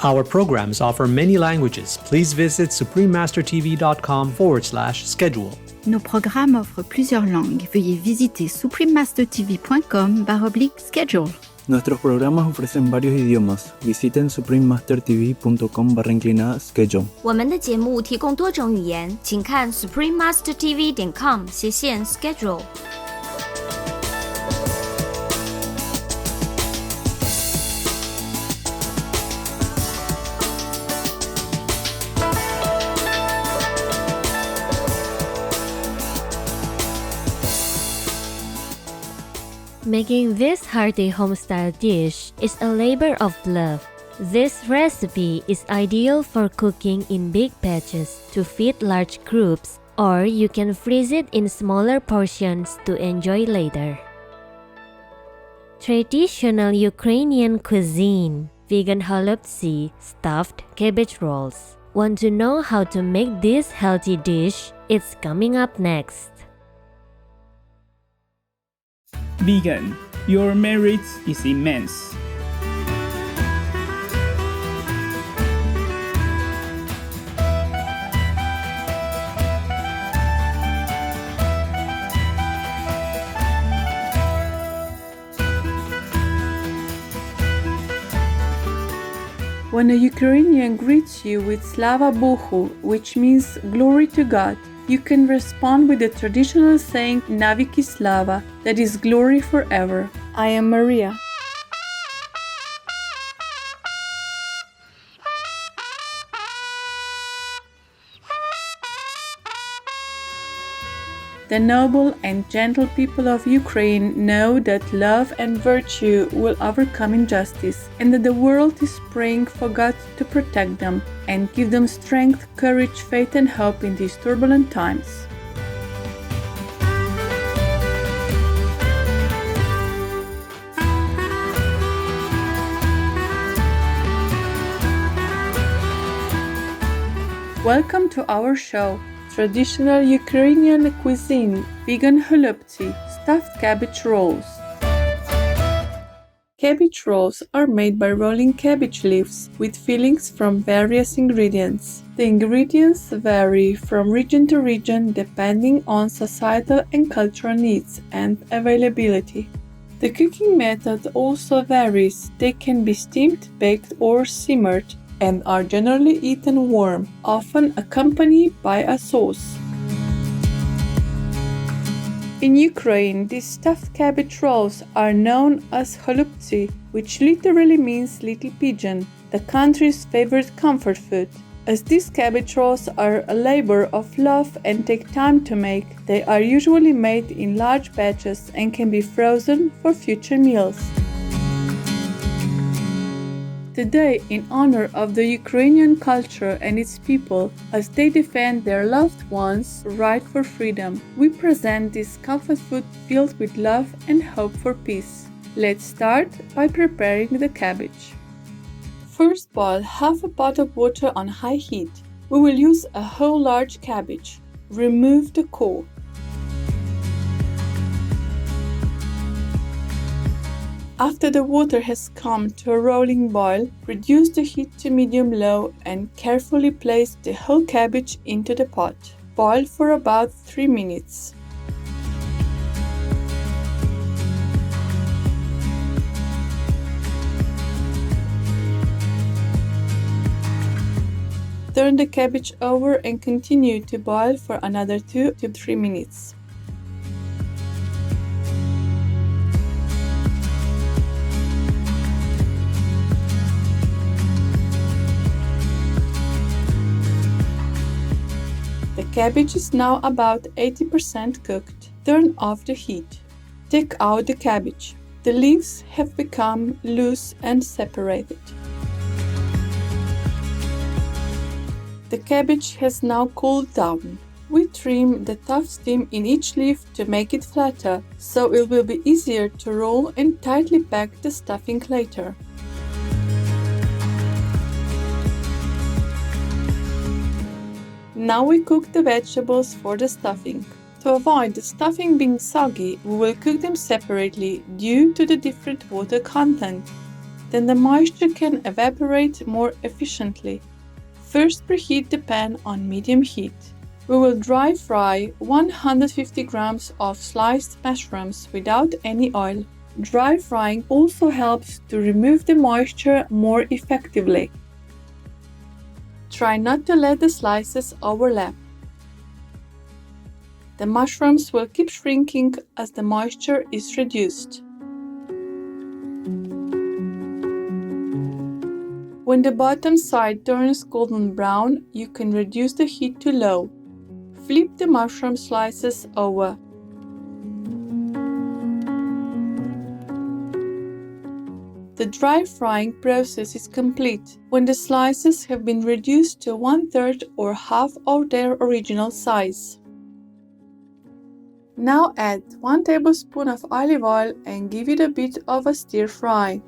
Our programs offer many languages. Please visit suprememastertv.com/schedule. Nos programmes offrent plusieurs langues. Veuillez visiter suprememastertv.com/schedule. Nuestros programas ofrecen varios idiomas. Visiten suprememastertv.com/schedule. 我们的节目提供多种语言，请看 suprememastertv.com/schedule。Making this hearty home-style dish is a labor of love. This recipe is ideal for cooking in big batches to feed large groups, or you can freeze it in smaller portions to enjoy later. Traditional Ukrainian cuisine, vegan holubtsi, stuffed cabbage rolls. Want to know how to make this healthy dish? It's coming up next. Vegan, your merit is immense. When a Ukrainian greets you with Slava Bohu, which means glory to God, you can respond with the traditional saying Naviki Slava, that is glory forever. I am Maria. The noble and gentle people of Ukraine know that love and virtue will overcome injustice, and that the world is praying for God to protect them and give them strength, courage, faith, and hope in these turbulent times. Welcome to our show. Traditional Ukrainian cuisine, vegan holubtsi, stuffed cabbage rolls. Cabbage rolls are made by rolling cabbage leaves with fillings from various ingredients. The ingredients vary from region to region depending on societal and cultural needs and availability. The cooking method also varies. They can be steamed, baked, or simmered, and are generally eaten warm, often accompanied by a sauce. In Ukraine, these stuffed cabbage rolls are known as holubtsi, which literally means little pigeon, the country's favorite comfort food. As these cabbage rolls are a labor of love and take time to make, they are usually made in large batches and can be frozen for future meals. Today, in honor of the Ukrainian culture and its people, as they defend their loved ones' right for freedom, we present this comfort food filled with love and hope for peace. Let's start by preparing the cabbage. First, boil half a pot of water on high heat. We will use a whole large cabbage. Remove the core. After the water has come to a rolling boil, reduce the heat to medium-low and carefully place the whole cabbage into the pot. Boil for about 3 minutes. Turn the cabbage over and continue to boil for another 2 to 3 minutes. The cabbage is now about 80% cooked. Turn off the heat. Take out the cabbage. The leaves have become loose and separated. The cabbage has now cooled down. We trim the tough stem in each leaf to make it flatter, so it will be easier to roll and tightly pack the stuffing later. Now we cook the vegetables for the stuffing. To avoid the stuffing being soggy, we will cook them separately due to the different water content. then the moisture can evaporate more efficiently. First, preheat the pan on medium heat. We will dry fry 150 grams of sliced mushrooms without any oil. Dry frying also helps to remove the moisture more effectively. Try not to let the slices overlap. The mushrooms will keep shrinking as the moisture is reduced. When the bottom side turns golden brown, you can reduce the heat to low. Flip the mushroom slices over. The dry frying process is complete when the slices have been reduced to 1/3 or half of their original size. Now add 1 tablespoon of olive oil and give it a bit of a stir fry.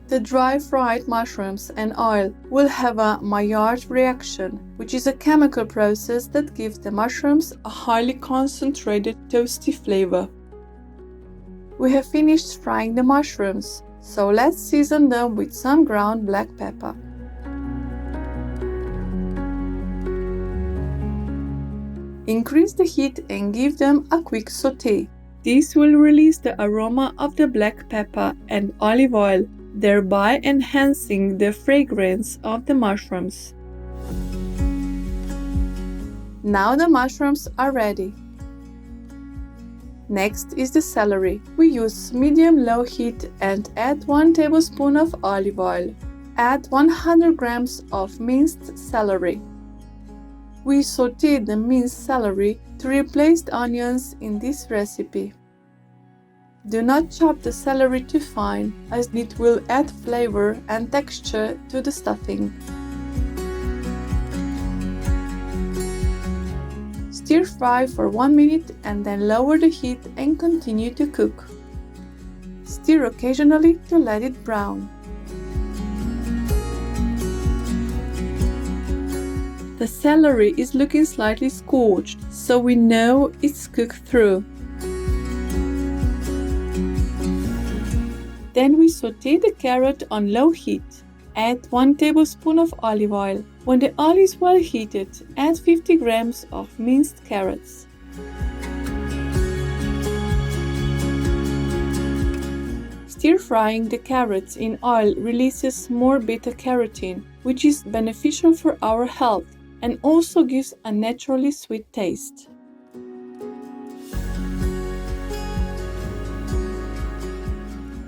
The dry fried mushrooms and oil will have a Maillard reaction, which is a chemical process that gives the mushrooms a highly concentrated toasty flavor. We have finished frying the mushrooms, so let's season them with some ground black pepper. Increase the heat and give them a quick sauté. This will release the aroma of the black pepper and olive oil, thereby enhancing the fragrance of the mushrooms. Now the mushrooms are ready. Next is the celery. We use medium-low heat and add 1 tablespoon of olive oil. Add 100 grams of minced celery. We sauté the minced celery to replace the onions in this recipe. Do not chop the celery too fine, as it will add flavor and texture to the stuffing. Stir fry for 1 minute and then lower the heat and continue to cook. Stir occasionally to let it brown. The celery is looking slightly scorched, so we know it's cooked through. Then we sauté the carrot on low heat. Add 1 tablespoon of olive oil. When the oil is well heated, add 50 grams of minced carrots. Stir frying the carrots in oil releases more beta-carotene, which is beneficial for our health and also gives a naturally sweet taste.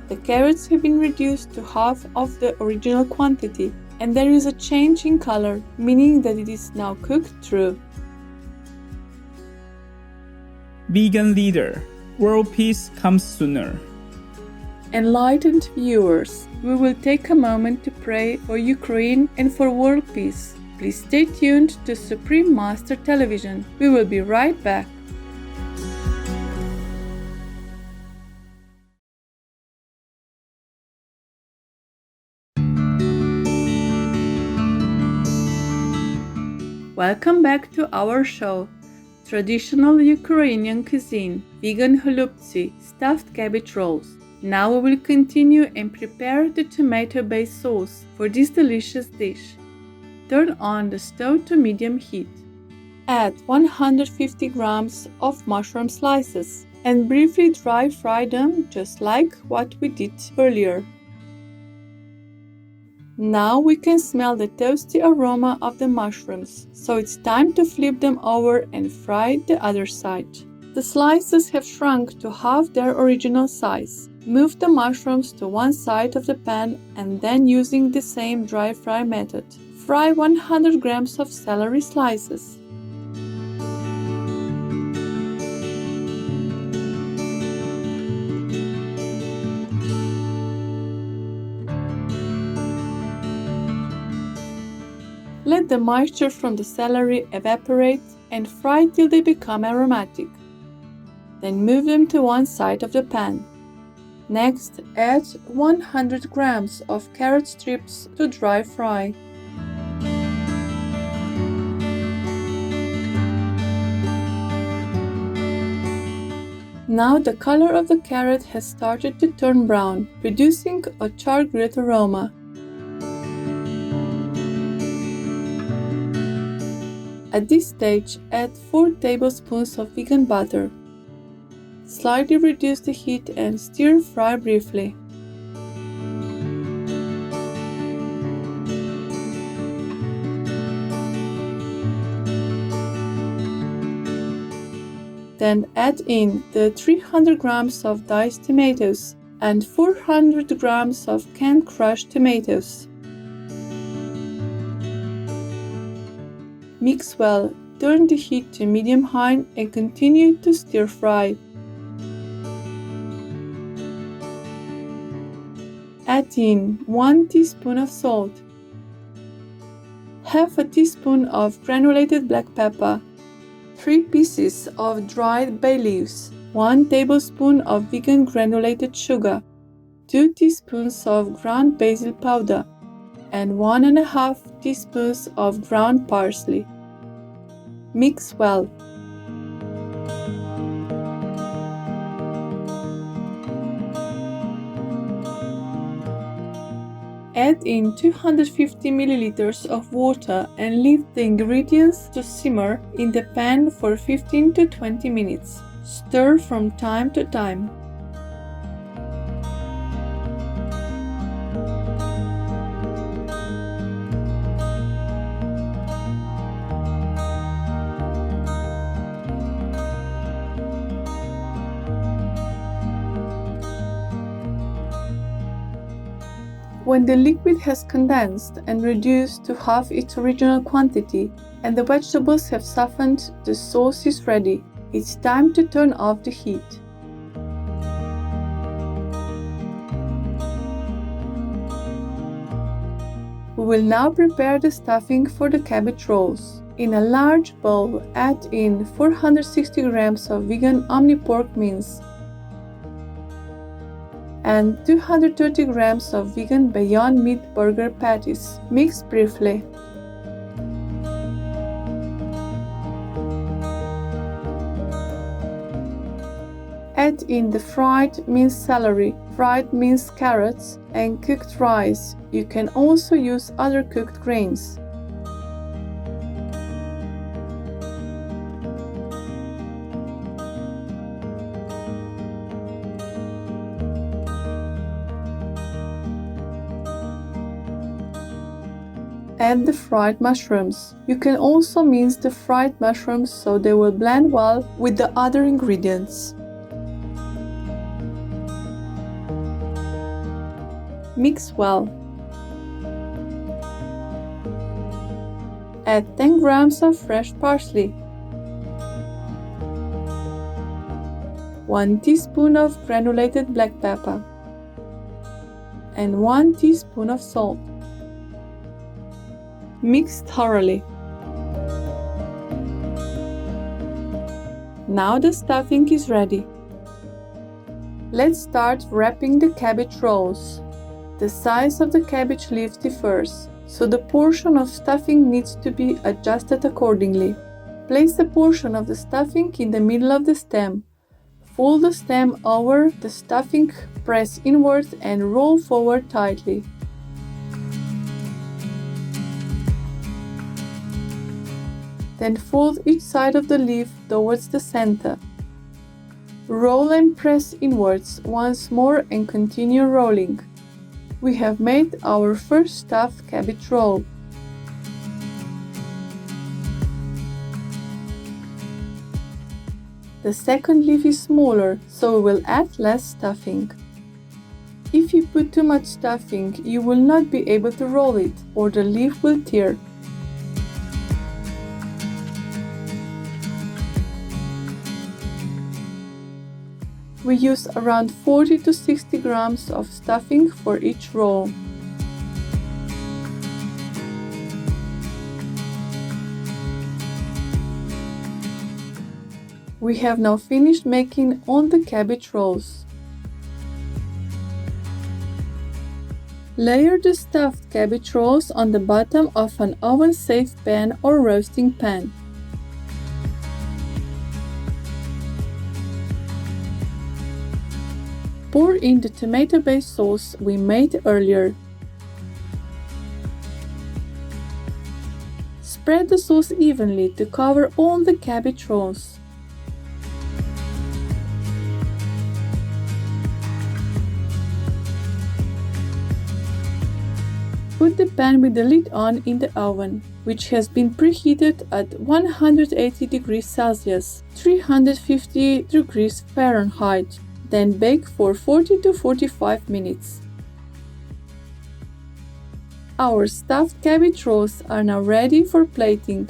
The carrots have been reduced to half of the original quantity, and there is a change in color, meaning that it is now cooked through. Vegan leader, world peace comes sooner. Enlightened viewers, we will take a moment to pray for Ukraine and for world peace. Please stay tuned to Supreme Master Television. We will be right back. Welcome back to our show. Traditional Ukrainian cuisine, vegan holubtsi, stuffed cabbage rolls. Now we will continue and prepare the tomato-based sauce for this delicious dish. Turn on the stove to medium heat. Add 150 grams of mushroom slices and briefly dry fry them just like what we did earlier. Now we can smell the toasty aroma of the mushrooms, so it's time to flip them over and fry the other side. The slices have shrunk to half their original size. Move the mushrooms to one side of the pan and then, using the same dry fry method, fry 100 grams of celery slices. Let the moisture from the celery evaporate and fry till they become aromatic. Then move them to one side of the pan. Next, add 100 grams of carrot strips to dry fry. Now the color of the carrot has started to turn brown, producing a char-grilled aroma. At this stage, add 4 tablespoons of vegan butter. Slightly reduce the heat and stir-fry briefly. Then add in the 300 grams of diced tomatoes and 400 grams of canned crushed tomatoes. Mix well, turn the heat to medium-high and continue to stir-fry. Add in 1 teaspoon of salt, half a teaspoon of granulated black pepper, 3 pieces of dried bay leaves, 1 tablespoon of vegan granulated sugar, 2 teaspoons of ground basil powder, and 1½ teaspoons of ground parsley. Mix well. Add in 250 milliliters of water and leave the ingredients to simmer in the pan for 15 to 20 minutes. Stir from time to time. When the liquid has condensed and reduced to half its original quantity and the vegetables have softened, the sauce is ready. It's time to turn off the heat. We will now prepare the stuffing for the cabbage rolls. In a large bowl, add in 460 grams of vegan Omni pork mince and 230 grams of vegan Beyond Meat burger patties. Mix briefly. Add in the fried minced celery, fried minced carrots, and cooked rice. You can also use other cooked grains. Add the fried mushrooms. You can also mince the fried mushrooms so they will blend well with the other ingredients. Mix well. Add 10 grams of fresh parsley, 1 teaspoon of granulated black pepper, and 1 teaspoon of salt. Mix thoroughly. Now the stuffing is ready. Let's start wrapping the cabbage rolls. The size of the cabbage leaves differs, so the portion of stuffing needs to be adjusted accordingly. Place a portion of the stuffing in the middle of the stem. Fold the stem over the stuffing, press inward and roll forward tightly. Then fold each side of the leaf towards the center. Roll and press inwards once more and continue rolling. We have made our first stuffed cabbage roll. The second leaf is smaller, so we will add less stuffing. If you put too much stuffing, you will not be able to roll it, or the leaf will tear. We use around 40 to 60 grams of stuffing for each roll. We have now finished making all the cabbage rolls. Layer the stuffed cabbage rolls on the bottom of an oven-safe pan or roasting pan. Pour in the tomato-based sauce we made earlier. Spread the sauce evenly to cover all the cabbage rolls. Put the pan with the lid on in the oven, which has been preheated at 180 degrees Celsius, 350 degrees Fahrenheit. Then bake for 40 to 45 minutes. Our stuffed cabbage rolls are now ready for plating.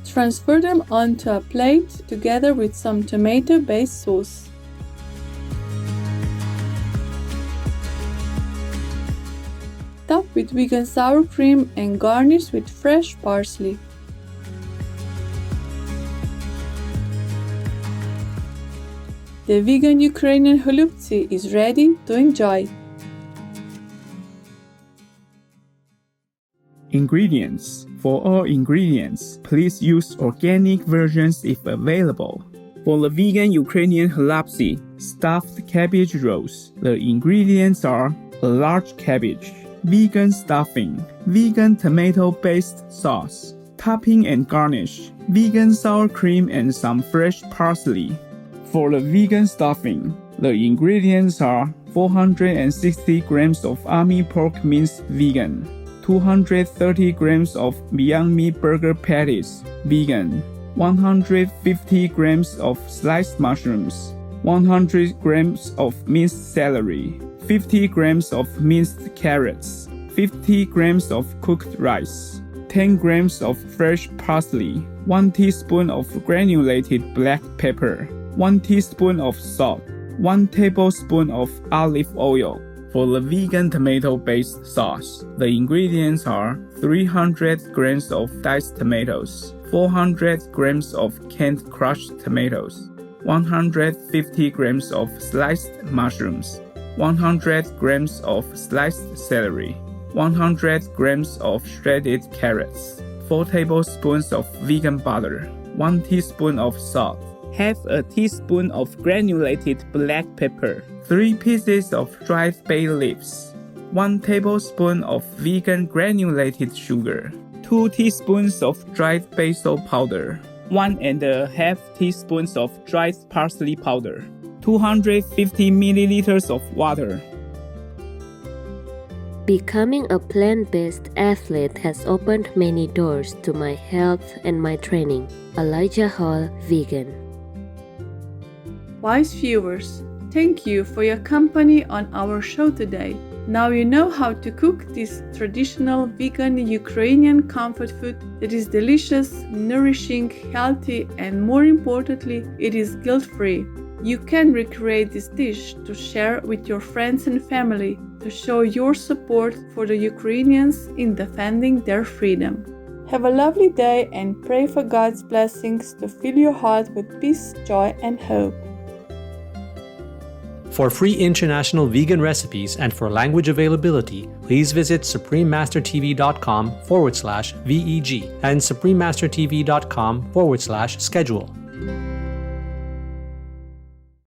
Transfer them onto a plate together with some tomato-based sauce. Top with vegan sour cream and garnish with fresh parsley. The vegan Ukrainian Holubtsi is ready to enjoy. Ingredients. For all ingredients, please use organic versions if available. For the vegan Ukrainian Holubtsi stuffed cabbage rolls, the ingredients are a large cabbage, vegan stuffing, vegan tomato-based sauce, topping and garnish, vegan sour cream and some fresh parsley. For the vegan stuffing, the ingredients are 460 grams of army pork minced vegan, 230 grams of Beyond Meat burger patties, vegan, 150 grams of sliced mushrooms, 100 grams of minced celery, 50 grams of minced carrots, 50 grams of cooked rice, 10 grams of fresh parsley, 1 teaspoon of granulated black pepper, 1 teaspoon of salt, 1 tablespoon of olive oil. For the vegan tomato-based sauce, the ingredients are 300 grams of diced tomatoes, 400 grams of canned crushed tomatoes, 150 grams of sliced mushrooms, 100 grams of sliced celery, 100 grams of shredded carrots, 4 tablespoons of vegan butter, 1 teaspoon of salt, half a teaspoon of granulated black pepper, 3 pieces of dried bay leaves, 1 tablespoon of vegan granulated sugar, 2 teaspoons of dried basil powder, 1½ teaspoons of dried parsley powder, 250 milliliters of water. Becoming a plant-based athlete has opened many doors to my health and my training. Elijah Hall, vegan. Wise viewers, thank you for your company on our show today. Now you know how to cook this traditional vegan Ukrainian comfort food that is delicious, nourishing, healthy, and more importantly, it is guilt-free. You can recreate this dish to share with your friends and family to show your support for the Ukrainians in defending their freedom. Have a lovely day and pray for God's blessings to fill your heart with peace, joy, and hope. For free international vegan recipes and for language availability, please visit suprememastertv.com/VEG and suprememastertv.com/schedule.